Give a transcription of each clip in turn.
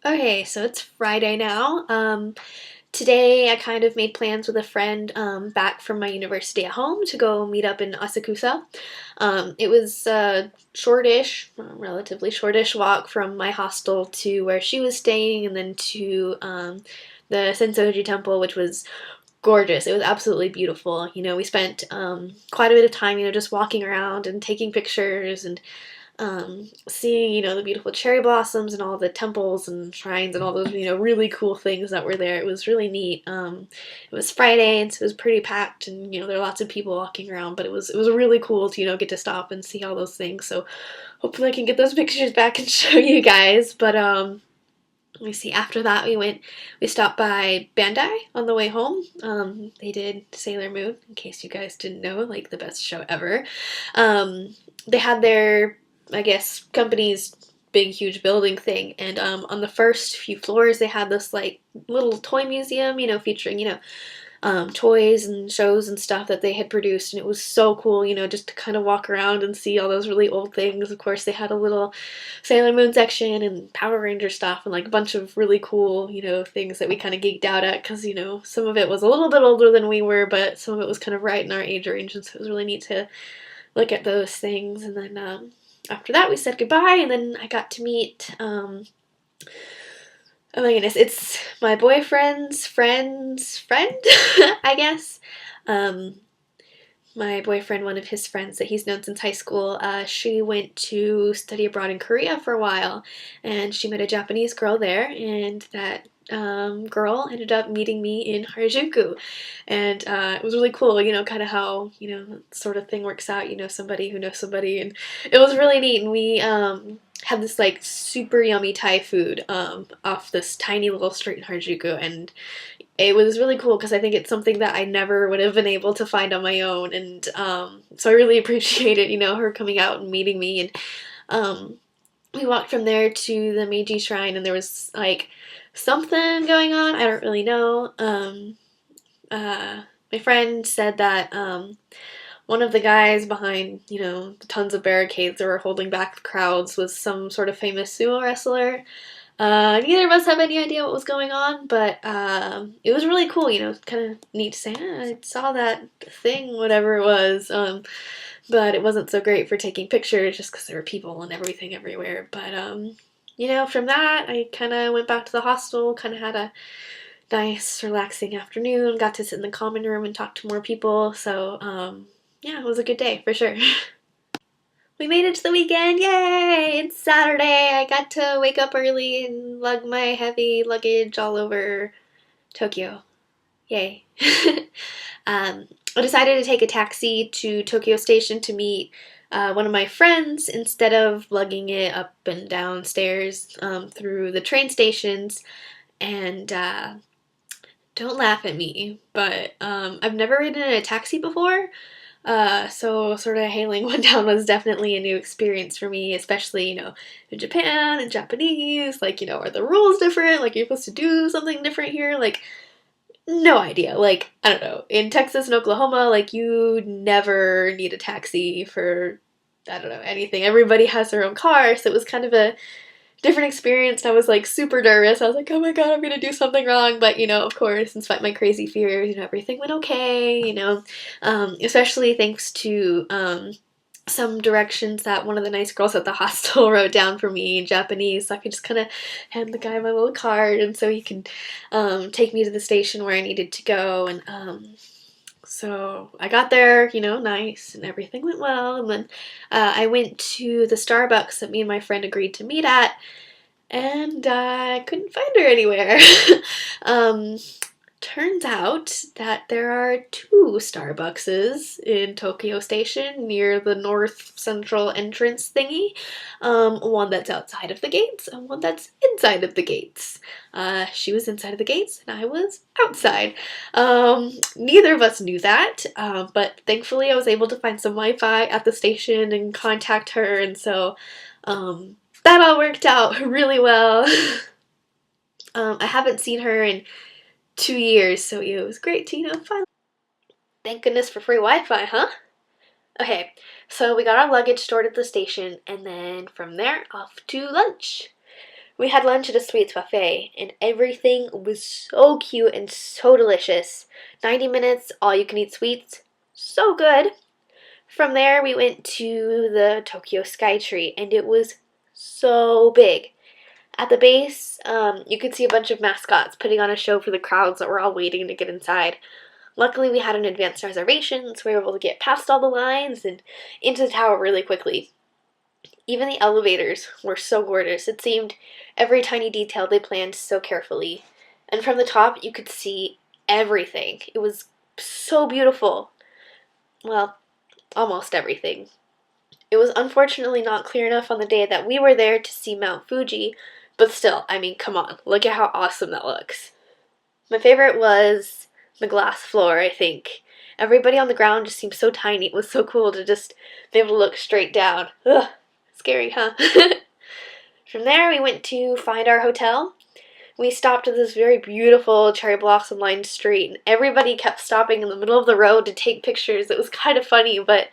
Okay, so it's Friday now. Today I kind of made plans with a friend back from my university at home to go meet up in Asakusa. It was a shortish, relatively shortish walk from my hostel to where she was staying and then to the Sensoji Temple, which was gorgeous. It was absolutely beautiful. We spent quite a bit of time, just walking around and taking pictures and seeing, the beautiful cherry blossoms and all the temples and shrines and all those, really cool things that were there. It was really neat. It was Friday, and so it was pretty packed, and there were lots of people walking around. But it was really cool to get to stop and see all those things. So hopefully I can get those pictures back and show you guys. But let me see. After that, we stopped by Bandai on the way home. They did Sailor Moon, in case you guys didn't know, like the best show ever. They had their, I guess, company's big, huge building thing, and on the first few floors, they had this like little toy museum, featuring toys and shows and stuff that they had produced, and it was so cool, just to kind of walk around and see all those really old things. Of course, they had a little Sailor Moon section and Power Ranger stuff, and like a bunch of really cool, things that we kind of geeked out at because, some of it was a little bit older than we were, but some of it was kind of right in our age range, and so it was really neat to look at those things. And then after that, we said goodbye, and then I got to meet. Oh my goodness, it's my boyfriend's friend's friend, I guess. Um, my boyfriend, one of his friends that he's known since high school, she went to study abroad in Korea for a while, and she met a Japanese girl there, and that girl ended up meeting me in Harajuku, and it was really cool, kind of how, that sort of thing works out, somebody who knows somebody, and it was really neat, and we had this like super yummy Thai food off this tiny little street in Harajuku, and it was really cool because I think it's something that I never would have been able to find on my own, and so I really appreciated, her coming out and meeting me, and um, we walked from there to the Meiji Shrine, and there was like something going on. I don't really know. My friend said that one of the guys behind, tons of barricades that were holding back the crowds was some sort of famous sumo wrestler. Neither of us have any idea what was going on, but it was really cool, kind of neat to say, I saw that thing, whatever it was, but it wasn't so great for taking pictures just because there were people and everything everywhere. But, from that, I kind of went back to the hostel, kind of had a nice, relaxing afternoon, got to sit in the common room and talk to more people, so, yeah, it was a good day, for sure. We made it to the weekend! Yay! It's Saturday! I got to wake up early and lug my heavy luggage all over Tokyo. Yay. I decided to take a taxi to Tokyo Station to meet one of my friends instead of lugging it up and down stairs through the train stations. And don't laugh at me, but I've never ridden in a taxi before. So sort of hailing one down was definitely a new experience for me, especially, in Japan and Japanese. Like, are the rules different? Like, you're supposed to do something different here? Like, no idea. Like, I don't know. In Texas and Oklahoma, like, you never need a taxi for, I don't know, anything. Everybody has their own car, so it was kind of a different experience, and I was like super nervous. I was like, oh my god, I'm gonna do something wrong. But of course, in spite of my crazy fears, everything went okay, especially thanks to some directions that one of the nice girls at the hostel wrote down for me in Japanese, so I could just kind of hand the guy my little card, and so he could take me to the station where I needed to go. And so I got there, nice, and everything went well. And then I went to the Starbucks that me and my friend agreed to meet at, and I couldn't find her anywhere. um, Turns out that there are two Starbuckses in Tokyo Station near the north central entrance thingy. One that's outside of the gates and one that's inside of the gates. She was inside of the gates and I was outside. Neither of us knew that, but thankfully I was able to find some Wi-Fi at the station and contact her, and so that all worked out really well. I haven't seen her in 2 years, so it was great to, finally. Thank goodness for free Wi-Fi, huh? Okay, so we got our luggage stored at the station, and then from there, off to lunch. We had lunch at a sweets buffet, and everything was so cute and so delicious. 90 minutes, all you can eat sweets, so good. From there, we went to the Tokyo Skytree, and it was so big. At the base, you could see a bunch of mascots putting on a show for the crowds that were all waiting to get inside. Luckily, we had an advanced reservation, so we were able to get past all the lines and into the tower really quickly. Even the elevators were so gorgeous. It seemed every tiny detail they planned so carefully. And from the top, you could see everything. It was so beautiful. Well, almost everything. It was unfortunately not clear enough on the day that we were there to see Mount Fuji, but still, I mean, come on, look at how awesome that looks. My favorite was the glass floor, I think. Everybody on the ground just seemed so tiny. It was so cool to just be able to look straight down. Ugh, scary, huh? From there, we went to find our hotel. We stopped at this very beautiful cherry blossom lined street, and everybody kept stopping in the middle of the road to take pictures. It was kind of funny, but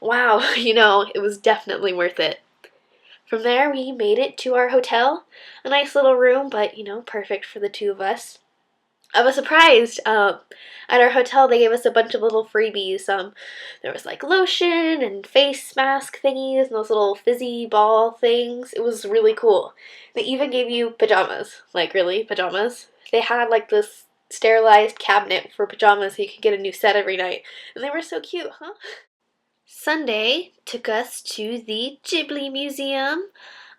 wow, it was definitely worth it. From there, we made it to our hotel. A nice little room, but perfect for the two of us. I was surprised. At our hotel, they gave us a bunch of little freebies. There was like lotion and face mask thingies and those little fizzy ball things. It was really cool. They even gave you pajamas. Like, really? Pajamas? They had like this sterilized cabinet for pajamas so you could get a new set every night. And they were so cute, huh? Sunday took us to the Ghibli Museum.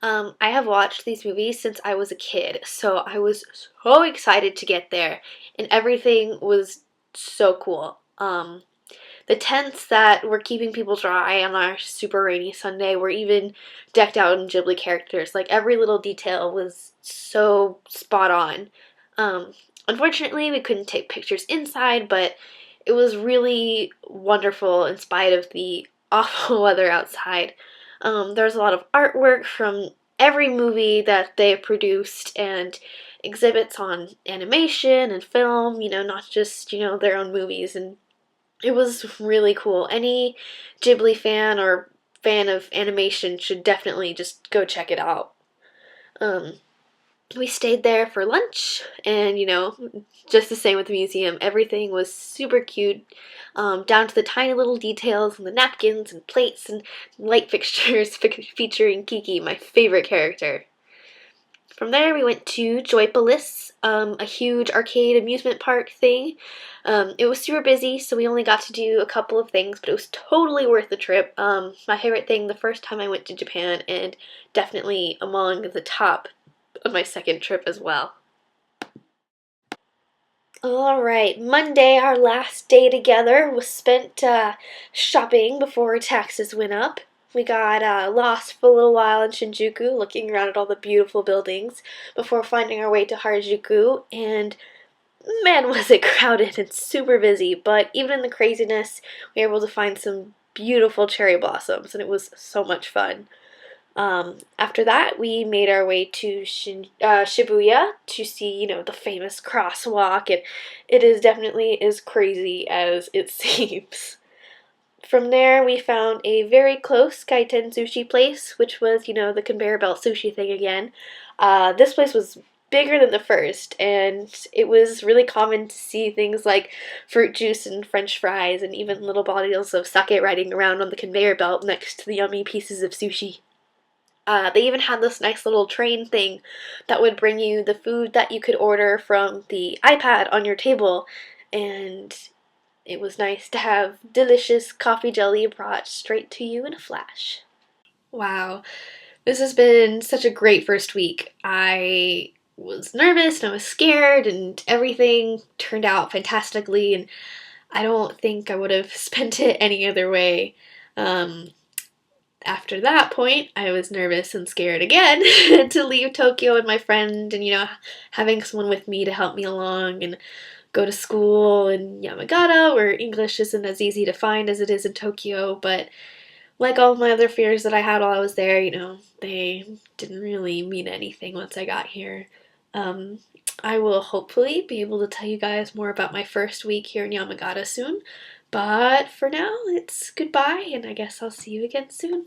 I have watched these movies since I was a kid, so I was so excited to get there, and everything was so cool. The tents that were keeping people dry on our super rainy Sunday were even decked out in Ghibli characters. Like, every little detail was so spot on. Unfortunately, we couldn't take pictures inside, but it was really wonderful in spite of the awful weather outside. There's a lot of artwork from every movie that they've produced and exhibits on animation and film, not just, their own movies. And it was really cool. Any Ghibli fan or fan of animation should definitely just go check it out. We stayed there for lunch, and just the same with the museum, everything was super cute, down to the tiny little details and the napkins and plates and light fixtures featuring Kiki, my favorite character. From there, we went to Joypolis, a huge arcade amusement park thing. It was super busy, so we only got to do a couple of things, but it was totally worth the trip. My favorite thing the first time I went to Japan, and definitely among the top of my second trip as well. Alright, Monday, our last day together, was spent shopping before taxes went up. We got lost for a little while in Shinjuku, looking around at all the beautiful buildings, before finding our way to Harajuku, and man, was it crowded and super busy, but even in the craziness, we were able to find some beautiful cherry blossoms, and it was so much fun. After that, we made our way to Shibuya to see, the famous crosswalk, and it is definitely as crazy as it seems. From there, we found a very close kaiten sushi place, which was, the conveyor belt sushi thing again. This place was bigger than the first, and it was really common to see things like fruit juice and french fries and even little bottles of sake riding around on the conveyor belt next to the yummy pieces of sushi. They even had this nice little train thing that would bring you the food that you could order from the iPad on your table, and it was nice to have delicious coffee jelly brought straight to you in a flash. Wow, this has been such a great first week. I was nervous and I was scared, and everything turned out fantastically, and I don't think I would have spent it any other way. After that point, I was nervous and scared again to leave Tokyo with my friend and, having someone with me to help me along and go to school in Yamagata, where English isn't as easy to find as it is in Tokyo. But like all of my other fears that I had while I was there, they didn't really mean anything once I got here. I will hopefully be able to tell you guys more about my first week here in Yamagata soon. But for now, it's goodbye, and I guess I'll see you again soon.